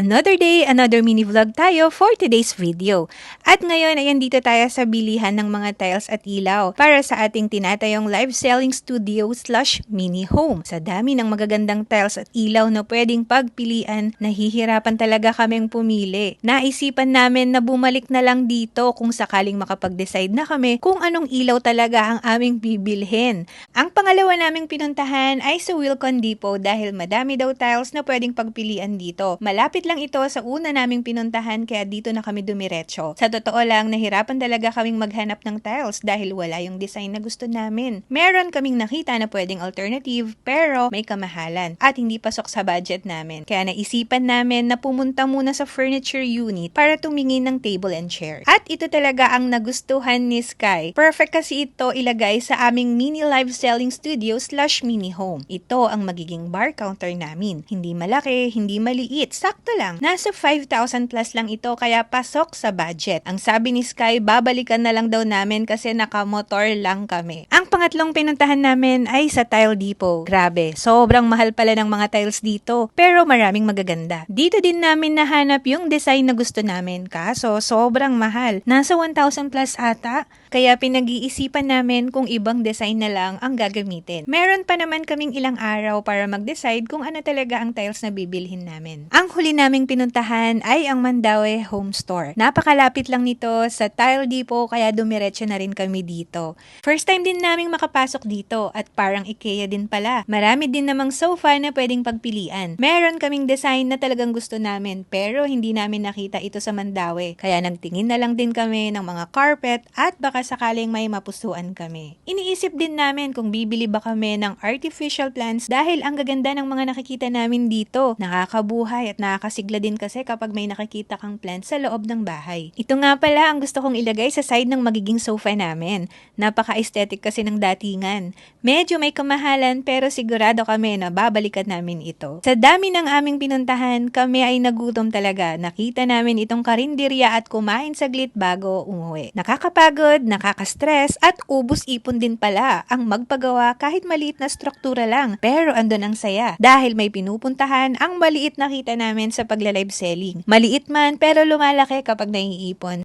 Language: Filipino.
Another day, another mini vlog tayo for today's video. At ngayon ay andito tayo sa bilihan ng mga tiles at ilaw para sa ating tinatayong live selling studio / mini home. Sa dami ng magagandang tiles at ilaw na pwedeng pagpilian, nahihirapan talaga kaming pumili. Naisipan namin na bumalik na lang dito kung sakaling makapag-decide na kami kung anong ilaw talaga ang aming bibilhin. Ang pangalawa naming pinuntahan ay sa Wilcon Depot dahil madami daw tiles na pwedeng pagpilian dito. Malapit lang ito sa una naming pinuntahan kaya dito na kami dumiretso. Sa totoo lang, nahirapan talaga kaming maghanap ng tiles dahil wala yung design na gusto namin. Meron kaming nakita na pwedeng alternative pero may kamahalan at hindi pasok sa budget namin. Kaya naisipan namin na pumunta muna sa furniture unit para tumingin ng table and chair. At ito talaga ang nagustuhan ni Sky. Perfect kasi ito ilagay sa aming mini live selling studio / mini home. Ito ang magiging bar counter namin. Hindi malaki, hindi maliit, sakto lang. Nasa 5,000 plus lang ito kaya pasok sa budget. Ang sabi ni Sky, babalikan na lang daw namin kasi nakamotor lang kami. Ang pangatlong pinuntahan namin ay sa Tile Depot. Grabe, sobrang mahal pala ng mga tiles dito pero maraming magaganda. Dito din namin nahanap yung design na gusto namin kaso sobrang mahal. Nasa 1,000 plus ata. Kaya pinag-iisipan namin kung ibang design na lang ang gagamitin. Meron pa naman kaming ilang araw para mag-decide kung ano talaga ang tiles na bibilhin namin. Ang huli naming pinuntahan ay ang Mandaue Home Store. Napakalapit lang nito sa Tile Depot kaya dumiretso na rin kami dito. First time din naming makapasok dito at parang IKEA din pala. Marami din namang sofa na pwedeng pagpilian. Meron kaming design na talagang gusto namin pero hindi namin nakita ito sa Mandaue. Kaya nagtingin na lang din kami ng mga carpet at baka sakaling may mapusuan kami. Iniisip din namin kung bibili ba kami ng artificial plants dahil ang gaganda ng mga nakikita namin dito. Nakakabuhay at nakakasigla din kasi kapag may nakikita kang plant sa loob ng bahay. Ito nga pala ang gusto kong ilagay sa side ng magiging sofa namin. Napaka-aesthetic kasi ng datingan. Medyo may kamahalan pero sigurado kami na babalikan namin ito. Sa dami ng aming pinuntahan, kami ay nagutom talaga. Nakita namin itong karinderya at kumain saglit bago umuwi. Nakakapagod, nakaka-stress at ubus ipon din pala ang magpagawa kahit maliit na struktura lang. Pero andun ang saya dahil may pinupuntahan ang maliit na kita namin sa pagla-live selling. Maliit man pero lumalaki kapag naiipon.